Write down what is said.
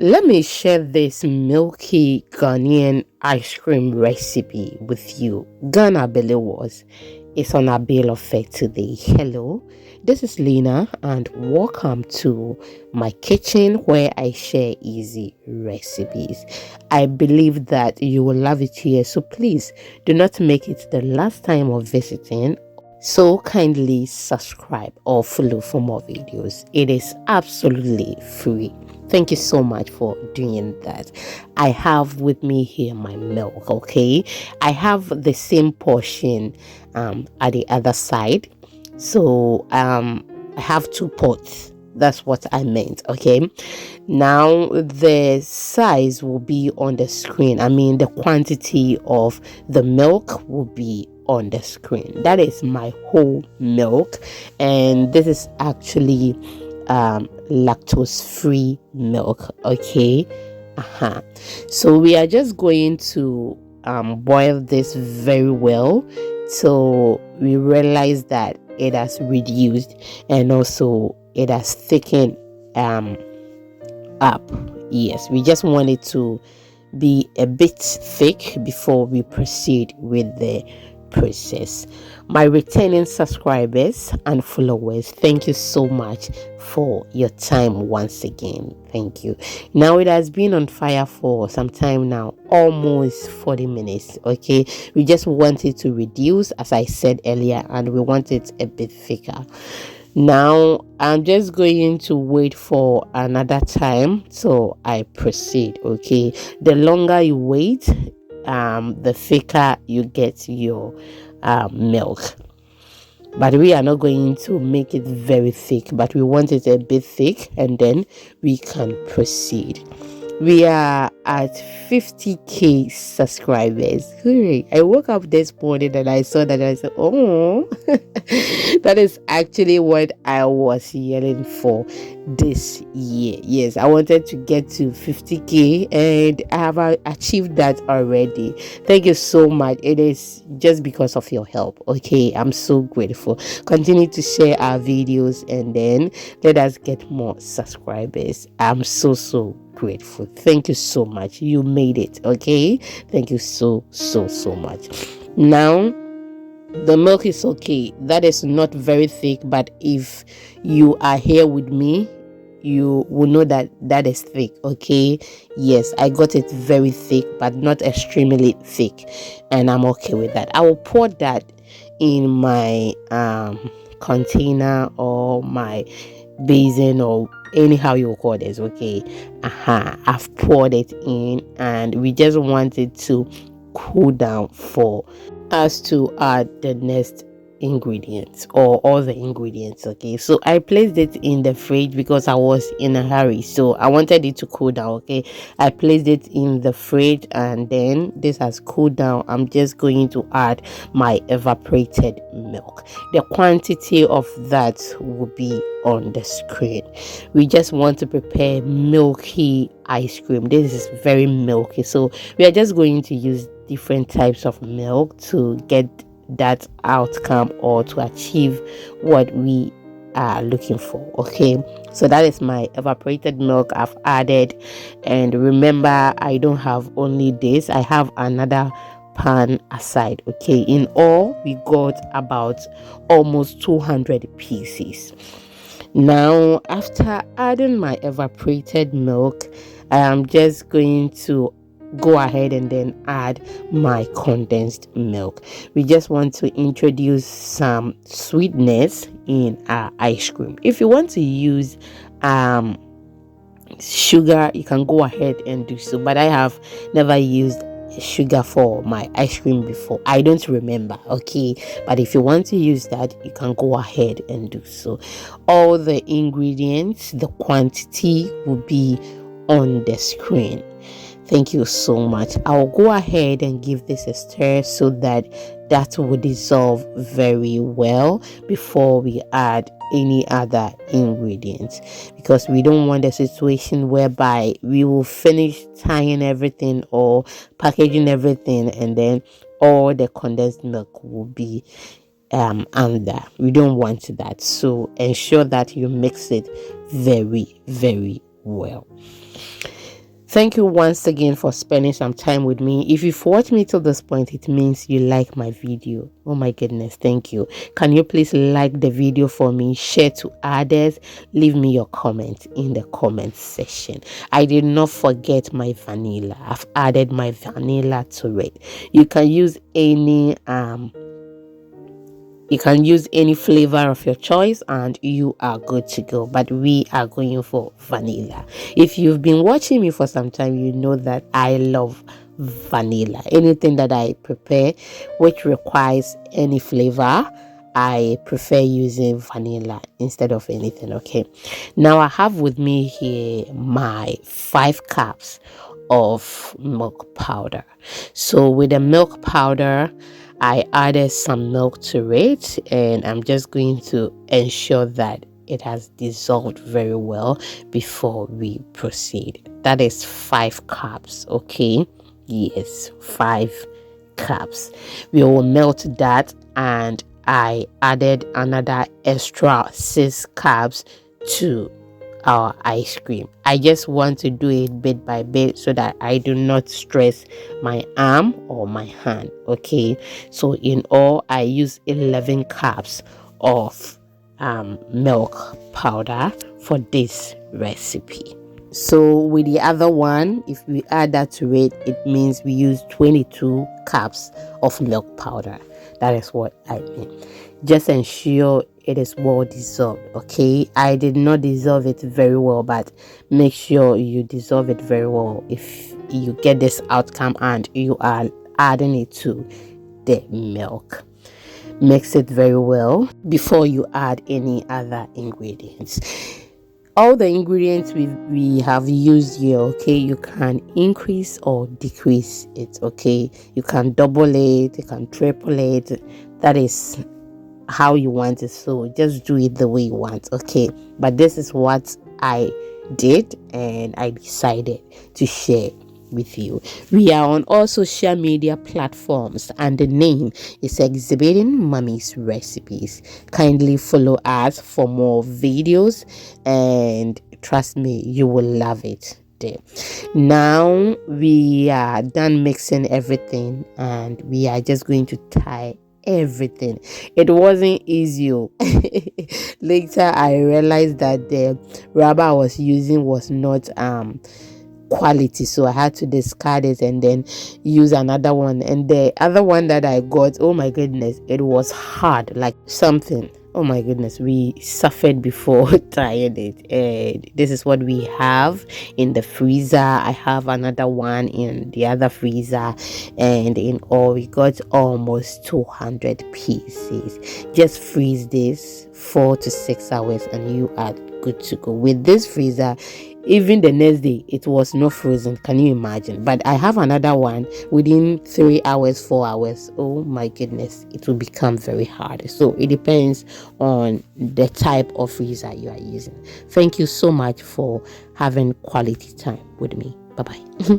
Let me share this milky Ghanaian ice cream recipe with you. Ghana Abele was. It's on abele effect today. Hello, this is Lena, and welcome to my kitchen where I share easy recipes. I believe that you will love it here, so please do not make it the last time of visiting. So kindly subscribe or follow for more videos. It is absolutely free. Thank you so much for doing that. I have with me here my milk, okay? I have the same portion at the other side. So I have two pots. That's what I meant, okay? Now the size will be on the screen. I mean the quantity of the milk will be on the screen. That is my whole milk, and this is actually lactose free milk, okay? So we are just going to boil this very well so we realize that it has reduced and also it has thickened up. Yes, we just want it to be a bit thick before we proceed with the process. My returning subscribers and followers, thank you so much for your time once again. Thank you. Now it has been on fire for some time now, almost 40 minutes. Okay, we just want it to reduce, as I said earlier, and we want it a bit thicker. Now I'm just going to wait for another time so I proceed. Okay, the longer you wait, the thicker you get your milk. But we are not going to make it very thick, but we want it a bit thick, and then we can proceed. We are at 50k subscribers. Hooray. I woke up this morning and I saw that. I said, oh, that is actually what I was yelling for this year. Yes, I wanted to get to 50k and I have achieved that already. Thank you so much. It is just because of your help. Okay, I'm so grateful. Continue to share our videos and then let us get more subscribers. I'm so grateful. Thank you so much. You made it. Okay, thank you so much. Now the milk is okay. That is not very thick, but if you are here with me, you will know that that is thick. Okay, yes, I got it very thick but not extremely thick, and I'm okay with that. I will pour that in my container or my basin or anyhow you call this. Okay, I've poured it in and we just want it to cool down for us to add the next ingredients or all the ingredients. Okay, so I placed it in the fridge because I was in a hurry, so I wanted it to cool down. Okay, I placed it in the fridge and then this has cooled down. I'm just going to add my evaporated milk. The quantity of that will be on the screen. We just want to prepare milky ice cream. This is very milky, so we are just going to use different types of milk to get that outcome or to achieve what we are looking for. Okay, so that is my evaporated milk I've added, and remember I don't have only this, I have another pan aside. Okay, in all we got about almost 200 pieces. Now after adding my evaporated milk, I am just going to go ahead and then add my condensed milk. We just want to introduce some sweetness in our ice cream. If you want to use sugar, you can go ahead and do so, but I have never used sugar for my ice cream before. I don't remember. Okay, but if you want to use that, you can go ahead and do so. All the ingredients, the quantity will be on the screen. Thank you so much. I'll go ahead and give this a stir so that that will dissolve very well before we add any other ingredients, because we don't want a situation whereby we will finish tying everything or packaging everything and then all the condensed milk will be under. We don't want that, so ensure that you mix it very well. Thank you once again for spending some time with me. If you've watched me till this point, it means you like my video. Oh my goodness, thank you. Can you please like the video for me, share to others, leave me your comment in the comment section. I did not forget my vanilla. I've added my vanilla to it. You can use any flavor of your choice and you are good to go, but we are going for vanilla. If you've been watching me for some time, you know that I love vanilla. Anything that I prepare which requires any flavor, I prefer using vanilla instead of anything. Okay, now I have with me here my 5 cups of milk powder. So with the milk powder, I added some milk to it, and I'm just going to ensure that it has dissolved very well before we proceed. That is 5 cups. Okay, yes, 5 cups. We will melt that, and I added another extra 6 cups to our ice cream. I just want to do it bit by bit so that I do not stress my arm or my hand. Okay, so in all I use 11 cups of milk powder for this recipe. So with the other one, if we add that to it, it means we use 22 cups of milk powder. That is what I mean. Just ensure it is well dissolved. Okay, I did not dissolve it very well, but make sure you dissolve it very well if you get this outcome and you are adding it to the milk. Mix it very well before you add any other ingredients. All the ingredients we have used here, okay, you can increase or decrease it. Okay, you can double it, you can triple it. That is how you want it, so just do it the way you want. Okay, but this is what I did and I decided to share with you. We are on all social media platforms and the name is Exhibiting Mommy's Recipes. Kindly follow us for more videos and trust me, you will love it there. Now we are done mixing everything and we are just going to tie everything. It wasn't easy. Later I realized that the rubber I was using was not quality, so I had to discard it and then use another one. And the other one that I got, oh my goodness, it was hard like something. Oh my goodness, we suffered before tying it. And this is what we have in the freezer. I have another one in the other freezer, and in all we got almost 200 pieces. Just freeze this 4 to 6 hours and you are good to go. With this freezer, even the next day it was not frozen. Can you imagine? But I have another one within 3 hours, 4 hours. Oh my goodness, it will become very hard. So it depends on the type of freezer you are using. Thank you so much for having quality time with me. Bye bye.